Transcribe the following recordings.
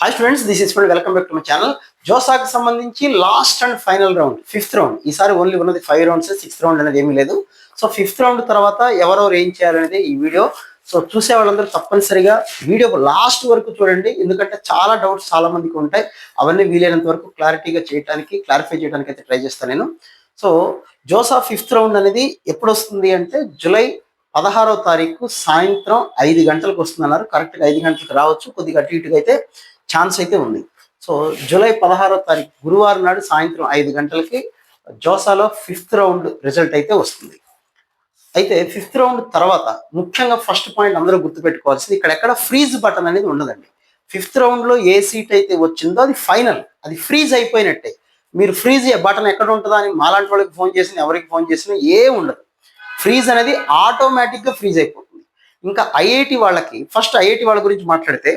Hi students, this is welcome back to my channel. జోసాకి సంబంధించి last and final round, fifth round. ఈసారి only ఉన్నది 5 rounds, 6th round అనేది ఏమీ లేదు. సో 5th రౌండ్ తర్వాత ఎవరెవరు ఏం చేయాలనేది ఈ వీడియో. సో చూసే వాళ్ళందరూ తప్పనిసరిగా వీడియో లాస్ట్ వరకు చూడండి, ఎందుకంటే చాలా డౌట్స్ చాలా మందికి ఉంటాయి. అవన్నీ వీలైనంత వరకు క్లారిఫై చేయడానికి అయితే ట్రై చేస్తాను నేను. సో జోసా 5th రౌండ్ అనేది ఎప్పుడు వస్తుంది అంటే జూలై 16వ తారీఖు సాయంత్రం 5 గంటలకు వస్తుంది అన్నారు. కరెక్ట్గా 5 గంటలకు రావచ్చు, కొద్దిగా అటు ఇటుగా అయితే ఛాన్స్ అయితే ఉంది. సో జూలై 16వ తారీఖు గురువారం నాడు సాయంత్రం 5 గంటలకి జోసాలో 5th రౌండ్ రిజల్ట్ అయితే వస్తుంది. అయితే 5th రౌండ్ తర్వాత ముఖ్యంగా ఫస్ట్ పాయింట్ అందరూ గుర్తుపెట్టుకోవాల్సింది, ఇక్కడ ఎక్కడ ఫ్రీజ్ బటన్ అనేది ఉండదండి. 5th రౌండ్లో ఏ సీట్ అయితే వచ్చిందో అది ఫైనల్, అది ఫ్రీజ్ అయిపోయినట్టే. మీరు ఫ్రీజ్ బటన్ ఎక్కడ ఉంటుందా అని మాలాంటి వాళ్ళకి ఫోన్ చేసినా ఎవరికి ఫోన్ చేసినా ఉండదు. ఫ్రీజ్ అనేది ఆటోమేటిక్గా ఫ్రీజ్ అయిపోతుంది. ఇంకా ఐఐటి వాళ్ళకి, ఫస్ట్ ఐఐటి వాళ్ళ గురించి మాట్లాడితే,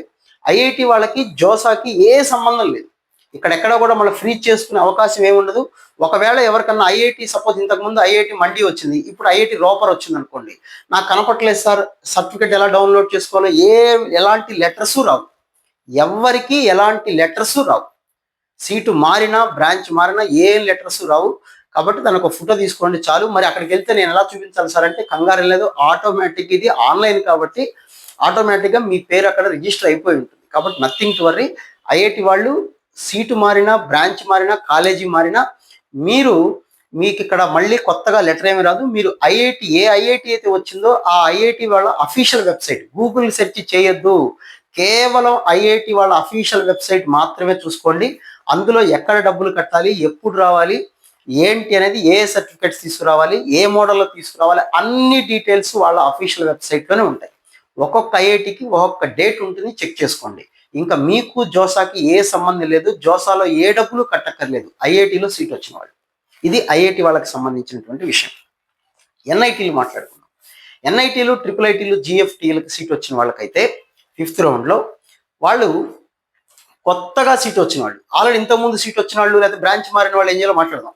ఐఐటి వాళ్ళకి జోసాకి ఏ సంబంధం లేదు. ఇక్కడెక్కడ కూడా మళ్ళీ ఫ్రీజ్ చేసుకునే అవకాశం ఏముండదు. ఒకవేళ ఎవరికన్నా ఐఐటి, సపోజ్ ఇంతకుముందు ఐఐటి మండి వచ్చింది, ఇప్పుడు ఐఐటి రోపర్ వచ్చింది అనుకోండి, నాకు కనపట్లేదు సార్, సర్టిఫికేట్ ఎలా డౌన్లోడ్ చేసుకోవాలో ఎలాంటి లెటర్స్ రావు, ఎవరికి ఎలాంటి లెటర్స్ రావు. సీటు మారినా, బ్రాంచ్ మారినా ఏం లెటర్స్ రావు. కాబట్టి దానికి ఒక ఫోటో తీసుకోండి చాలు. మరి అక్కడికి వెళ్తే నేను ఎలా చూపించాలి సార్ అంటే, కంగారు లేదు, ఆటోమేటిక్, ఇది ఆన్లైన్ కాబట్టి ఆటోమేటిక్గా మీ పేరు అక్కడ రిజిస్టర్ అయిపోయి ఉంటుంది. కాబట్టి నథింగ్ టు వర్రీ. ఐఐటి వాళ్ళు సీటు మారినా, బ్రాంచ్ మారినా, కాలేజీ మారినా మీకు ఇక్కడ మళ్ళీ కొత్తగా లెటర్ ఏమి రాదు. మీరు ఏ ఐఐటి అయితే వచ్చిందో ఆ ఐఐటి వాళ్ళ అఫీషియల్ వెబ్సైట్, గూగుల్ సెర్చ్ చేయొద్దు, కేవలం ఐఐటి వాళ్ళ అఫీషియల్ వెబ్సైట్ మాత్రమే చూసుకోండి. అందులో ఎక్కడ డబ్బులు కట్టాలి, ఎప్పుడు రావాలి, ఏంటి అనేది, ఏ సర్టిఫికేట్స్ తీసుకురావాలి, ఏ మోడల్లో తీసుకురావాలి, అన్ని డీటెయిల్స్ వాళ్ళ అఫీషియల్ వెబ్సైట్లోనే ఉంటాయి. ఒక్కొక్క ఐఐటికి ఒక్కొక్క డేట్ ఉంటుంది, చెక్ చేసుకోండి. ఇంకా మీకు జోసాకి ఏ సంబంధం లేదు, జోసాలో ఏ డబ్బులు కట్టక్కర్లేదు, ఐఐటిలో సీట్ వచ్చిన వాళ్ళు. ఇది ఐఐటి వాళ్ళకి సంబంధించినటువంటి విషయం. ఎన్ఐటీలు మాట్లాడుకున్నాం. ఎన్ఐటీలు, ట్రిపుల్ ఐటీలు, జిఎఫ్టీలకు సీట్ వచ్చిన వాళ్ళకైతే 5th రౌండ్లో వాళ్ళు కొత్తగా సీట్ వచ్చిన వాళ్ళు, ఆల్రెడీ ఇంతకుముందు సీట్ వచ్చిన వాళ్ళు, లేకపోతే బ్రాంచ్ మారిన వాళ్ళు ఏం చేయాలో మాట్లాడదాం.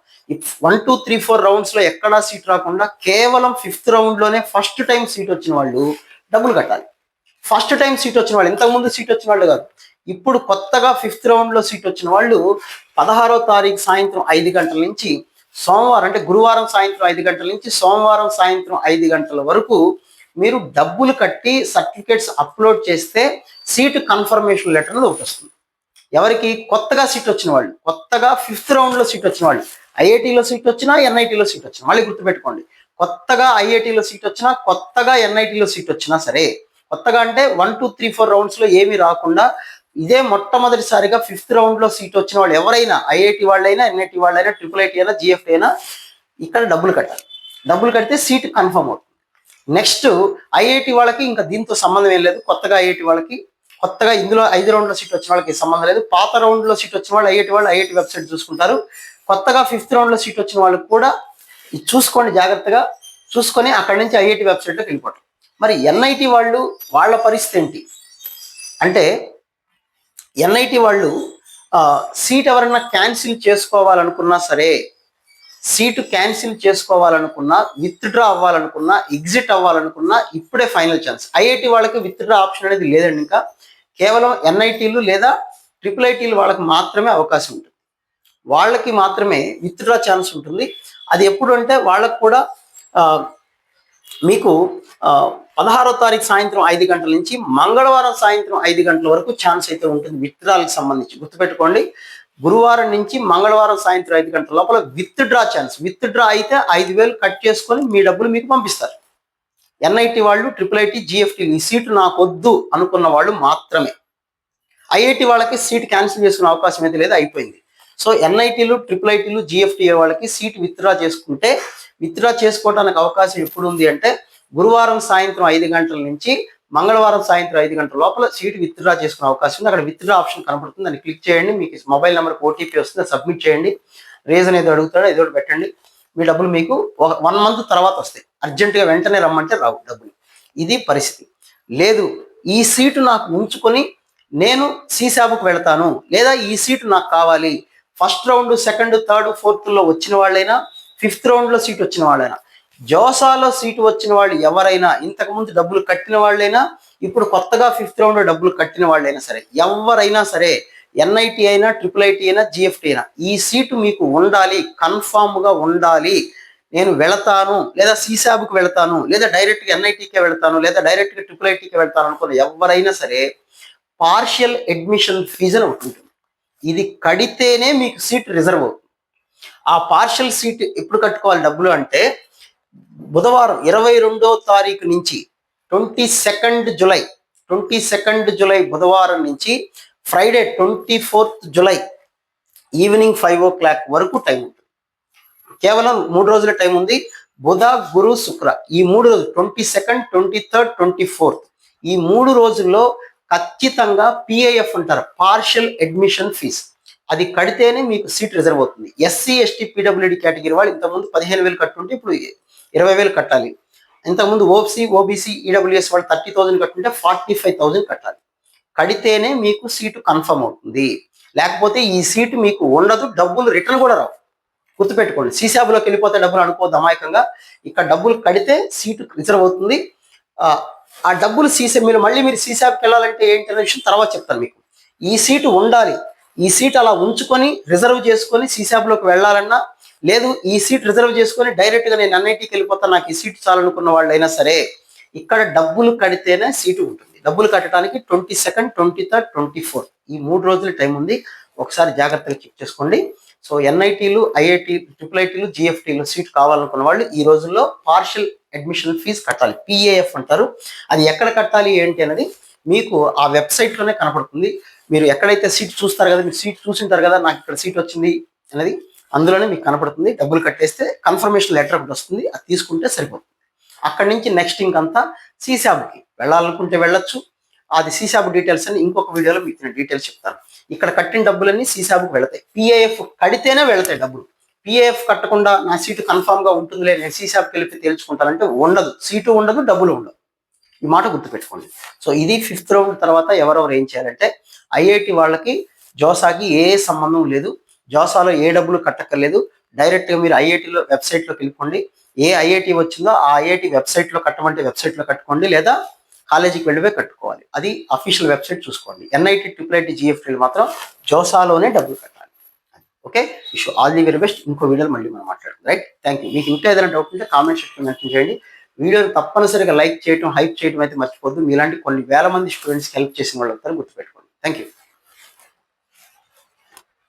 1, 2, 3, 4 రౌండ్స్లో ఎక్కడా సీట్ రాకుండా కేవలం 5th రౌండ్లోనే ఫస్ట్ టైం సీట్ వచ్చిన వాళ్ళు డబ్బులు కట్టాలి. ఫస్ట్ టైం సీట్ వచ్చిన వాళ్ళు, ఇంతకుముందు సీట్ వచ్చిన వాళ్ళు కాదు, ఇప్పుడు కొత్తగా 5th రౌండ్లో సీట్ వచ్చిన వాళ్ళు 16వ తారీఖు సాయంత్రం 5 గంటల నుంచి సోమవారం, అంటే గురువారం సాయంత్రం 5 గంటల నుంచి సోమవారం సాయంత్రం 5 గంటల వరకు మీరు డబ్బులు కట్టి సర్టిఫికేట్స్ అప్లోడ్ చేస్తే సీటు కన్ఫర్మేషన్ లెటర్ అనేది ఒకటి వస్తుంది. ఎవరికి? కొత్తగా సీట్ వచ్చిన వాళ్ళు, కొత్తగా 5th రౌండ్లో సీట్ వచ్చిన వాళ్ళు. ఐఐటిలో సీట్ వచ్చినా, ఎన్ఐటీలో సీట్ వచ్చినా, మళ్ళీ గుర్తుపెట్టుకోండి, కొత్తగా ఐఐటిలో సీట్ వచ్చినా, కొత్తగా ఎన్ఐటీలో సీట్ వచ్చినా సరే, కొత్తగా అంటే 1, 2, 3, 4 రౌండ్స్లో ఏమీ రాకుండా ఇదే మొట్టమొదటిసారిగా 5th రౌండ్లో సీట్ వచ్చిన వాళ్ళు ఎవరైనా, ఐఐటి వాళ్ళైనా, ఎన్ఐటి వాళ్ళైనా, ట్రిపుల్ ఐటీ అయినా, జిఎఫ్టీ అయినా, ఇక్కడ డబ్బులు కట్టాలి. డబ్బులు కడితే సీట్ కన్ఫర్మ్ అవుతుంది. నెక్స్ట్ ఐఐటి వాళ్ళకి ఇంకా దీంతో సంబంధం ఏం లేదు. కొత్తగా ఐఐటి వాళ్ళకి, కొత్తగా ఇందులో 5 రౌండ్లో సీట్ వచ్చిన వాళ్ళకి సంబంధం లేదు. పాత రౌండ్లో సీట్ వచ్చిన వాళ్ళు ఐఐటి వెబ్సైట్ చూసుకుంటారు. కొత్తగా 5th రౌండ్లో సీట్ వచ్చిన వాళ్ళకి కూడా ఇది చూసుకోండి, జాగ్రత్తగా చూసుకొని అక్కడి నుంచి ఐఐటి వెబ్సైట్లోకి వెళ్ళిపోవటం. మరి ఎన్ఐటి వాళ్ళు, వాళ్ళ పరిస్థితి ఏంటి అంటే, ఎన్ఐటి వాళ్ళు సీట్ ఎవరైనా క్యాన్సిల్ చేసుకోవాలనుకున్నా సరే, సీటు క్యాన్సిల్ చేసుకోవాలనుకున్నా, విత్డ్రా అవ్వాలనుకున్నా, ఎగ్జిట్ అవ్వాలనుకున్నా ఇప్పుడే ఫైనల్ ఛాన్స్. ఐఐటి వాళ్ళకి విత్డ్రా ఆప్షన్ అనేది లేదండి. ఇంకా కేవలం ఎన్ఐటీలు లేదా ట్రిపుల్ ఐటీలు వాళ్ళకి మాత్రమే అవకాశం ఉంటుంది. వాళ్ళకి మాత్రమే విత్డ్రా ఛాన్స్ ఉంటుంది. అది ఎప్పుడు అంటే, వాళ్ళకు కూడా మీకు 16వ తారీఖు సాయంత్రం 5 గంటల నుంచి మంగళవారం సాయంత్రం 5 గంటల వరకు ఛాన్స్ అయితే ఉంటుంది విత్డ్రాలకు సంబంధించి. గుర్తుపెట్టుకోండి, గురువారం నుంచి మంగళవారం సాయంత్రం 5 గంటల లోపల విత్డ్రా ఛాన్స్. విత్డ్రా అయితే 5,000 కట్ చేసుకొని మీ డబ్బులు మీకు పంపిస్తారు. ఎన్ఐటి వాళ్ళు, ట్రిపుల్ ఐటీ, జిఎఫ్టీ ఈ సీటు నాకు వద్దు అనుకున్న వాళ్ళు మాత్రమే. ఐఐటి వాళ్ళకి సీట్ క్యాన్సిల్ చేసుకునే అవకాశం అయితే లేదు, అయిపోయింది. సో ఎన్ఐటీలు, ట్రిపుల్ ఐటీలు, జిఎఫ్టీ వాళ్ళకి సీట్ విత్డ్రా చేసుకుంటే, విత్డ్రా చేసుకోవడానికి అవకాశం ఎప్పుడు ఉంది అంటే, గురువారం సాయంత్రం 5 గంటల నుంచి మంగళవారం సాయంత్రం 5 గంటల లోపల సీట్ విత్డ్రా చేసుకునే అవకాశం ఉంది. అక్కడ విత్డ్రా ఆప్షన్ కనపడుతుంది, దాన్ని క్లిక్ చేయండి. మీకు మొబైల్ నెంబర్కి ఓటీపీ వస్తుంది, సబ్మిట్ చేయండి. రీజన్ ఏదో అడుగుతాడో ఏదో పెట్టండి, మీ డబ్బులు మీకు 1 మంత్ తర్వాత వస్తాయి. అర్జెంటుగా వెంటనే రమ్మంటే రావు డబ్బులు. ఇది పరిస్థితి. లేదు, ఈ సీటు నాకు ఉంచుకొని నేను సీసాబుకు వెళతాను, లేదా ఈ సీటు నాకు కావాలి, 1st రౌండ్, 2nd, 3rd, 4thలో వచ్చిన వాళ్ళైనా, 5th రౌండ్లో సీట్ వచ్చిన వాళ్ళైనా, జోసాలో సీటు వచ్చిన వాళ్ళు ఎవరైనా, ఇంతకుముందు డబ్బులు కట్టిన వాళ్ళైనా, ఇప్పుడు కొత్తగా 5th రౌండ్ డబ్బులు కట్టిన వాళ్ళైనా సరే, ఎవరైనా సరే, ఎన్ఐటి అయినా, ట్రిపుల్ ఐటీ అయినా, జిఎఫ్టీ అయినా, ఈ సీటు మీకు ఉండాలి, కన్ఫామ్గా ఉండాలి. నేను వెళతాను, లేదా సీసాబ్కి వెళతాను, లేదా డైరెక్ట్గా ఎన్ఐటీకే వెళతాను, లేదా డైరెక్ట్గా ట్రిపుల్ ఐటీకే వెళ్తాను అనుకున్న ఎవరైనా సరే, పార్షియల్ అడ్మిషన్ ఫీజు అని ఒకటి ఉంటుంది. ఇది కడితేనే మీకు సీట్ రిజర్వ్ అవుతుంది. ఆ పార్షియల్ సీట్ ఎప్పుడు కట్టుకోవాలి డబ్బులు అంటే, బుధవారం 22వ తారీఖు నుంచి 22nd జులై బుధవారం నుంచి Friday 24th July evening 5 o'clock వరకు టైం ఉంటుంది. కేవలం 3 రోజుల టైం ఉంది. బుధ, గురు, శుక్ర ఈ 3 రోజులు 22nd, 23rd, 24th ఈ 3 రోజుల్లో ఖచ్చితంగా పిఐఎఫ్ అంటారు, పార్షియల్ అడ్మిషన్ ఫీజ్. అది కడితేనే మీకు సీట్ రిజర్వ్ అవుతుంది. ఎస్సీ, ఎస్టీ, పీడబ్ల్యూడి కేటగిరీ వాళ్ళు ఇంతకుముందు 15,000 కట్టుంటే ఇప్పుడు 20,000 కట్టాలి. ఇంతకుముందు ఓబీసీ, ఈడబ్ల్యూఎస్ వాళ్ళు 30,000 కట్టుంటే 45,000 కట్టాలి. కడితేనే మీకు సీటు కన్ఫర్మ్ అవుతుంది. లేకపోతే ఈ సీటు మీకు ఉండదు, డబ్బులు రిటర్న్ కూడా రావు. గుర్తుపెట్టుకోండి, సీసాబులోకి వెళ్ళిపోతే డబ్బులు అనుకోవద్దు అమాయకంగా. ఇక్కడ డబ్బులు కడితే సీటు రిజర్వ్ అవుతుంది. ఆ డబ్బులు మీరు సీసాబ్కి వెళ్ళాలంటే ఏంటి అనే విషయం తర్వాత చెప్తాను మీకు. ఈ సీటు ఉండాలి. ఈ సీట్ అలా ఉంచుకొని రిజర్వ్ చేసుకొని సీసాబ్లోకి వెళ్ళాలన్నా, లేదు ఈ సీట్ రిజర్వ్ చేసుకొని డైరెక్ట్గా నేను ఎన్ఐటీకి వెళ్ళిపోతాను, నాకు ఈ సీట్ చాలనుకున్న వాళ్ళైనా సరే, ఇక్కడ డబ్బులు కడితేనే సీటు ఉంటుంది. డబ్బులు కట్టడానికి 22nd, 23rd, 24th ఈ 3 రోజుల టైం ఉంది. ఒకసారి జాగ్రత్తగా చెక్ చేసుకోండి. సో ఎన్ఐటీలు, ఐఐటీ, ట్రిపుల్ ఐటీలు, జిఎఫ్టీలు సీట్ కావాలనుకున్న వాళ్ళు ఈ రోజుల్లో పార్షియల్ అడ్మిషన్ ఫీజు కట్టాలి, పిఏఎఫ్ అంటారు. అది ఎక్కడ కట్టాలి ఏంటి అనేది మీకు ఆ వెబ్సైట్లోనే కనపడుతుంది. మీరు ఎక్కడైతే సీట్ చూస్తారు కదా, మీరు సీట్ చూసింటారు కదా, నాకు ఇక్కడ సీట్ వచ్చింది అనేది అందులోనే మీకు కనపడుతుంది. డబ్బులు కట్టేస్తే కన్ఫర్మేషన్ లెటర్ ఒకటి వస్తుంది, అది తీసుకుంటే సరిపోతుంది. అక్కడి నుంచి నెక్స్ట్ ఇంకంతా సీసాబ్కి వెళ్ళాలనుకుంటే వెళ్ళొచ్చు. అది సీసాబ్ డీటెయిల్స్ అని ఇంకొక వీడియోలో మీకు నేను డీటెయిల్స్ చెప్తాను. ఇక్కడ కట్టిన డబ్బులన్నీ సీసాబ్కి వెళతాయి. పిఐఎఫ్ కడితేనే వెళతాయి డబ్బులు. పిఐఎఫ్ కట్టకుండా నా సీటు కన్ఫామ్గా ఉంటుందిలే, నేను సీసాబ్కి వెళ్ళి తేల్చుకుంటానంటే ఉండదు, సీటు ఉండదు, డబ్బులు ఉండదు. ఈ మాట గుర్తుపెట్టుకోండి. సో ఇది 5th రౌండ్ తర్వాత ఎవరెవరు ఏం చేయాలంటే, ఐఐటి వాళ్ళకి జోసాకి ఏ సంబంధం లేదు. జోసాలో ఏ డబ్బులు కట్టక్కర్లేదు. డైరెక్ట్గా మీరు ఐఐటీలో వెబ్సైట్లోకి వెళ్ళిపోండి. ఏ ఐఐటి వచ్చిందో ఆ ఐఐటి వెబ్సైట్లో కట్టమంటే వెబ్సైట్లో కట్టుకోండి, లేదా కాలేజీకి వెళ్ళిపోయి కట్టుకోవాలి. అది అఫీషియల్ వెబ్సైట్ చూసుకోండి. ఎన్ఐటి, ట్రిపుల్ ఐటీ, జిఎఫ్టీలు మాత్రం జోసాలోనే డబ్బులు కట్టాలి. Okay, wish all the very best. ఇంకో వీడియోలో మళ్ళీ మనం మాట్లాడుకుందాం. Right, thank you. మీకు ఇంకా ఏదైనా డౌట్ ఉంటే కామెంట్ సెక్షన్లో మెన్షన్ చేయండి. వీడియోని తప్పనిసరిగా లైక్ చేయడం, హైప్ చేయడం అయితే మర్చిపోద్దు. మీలాంటి కొన్ని వేల మంది స్టూడెంట్స్కి హెల్ప్ చేసిన వాళ్ళు అవుతారు, గుర్తుపెట్టుకోండి. Thank you.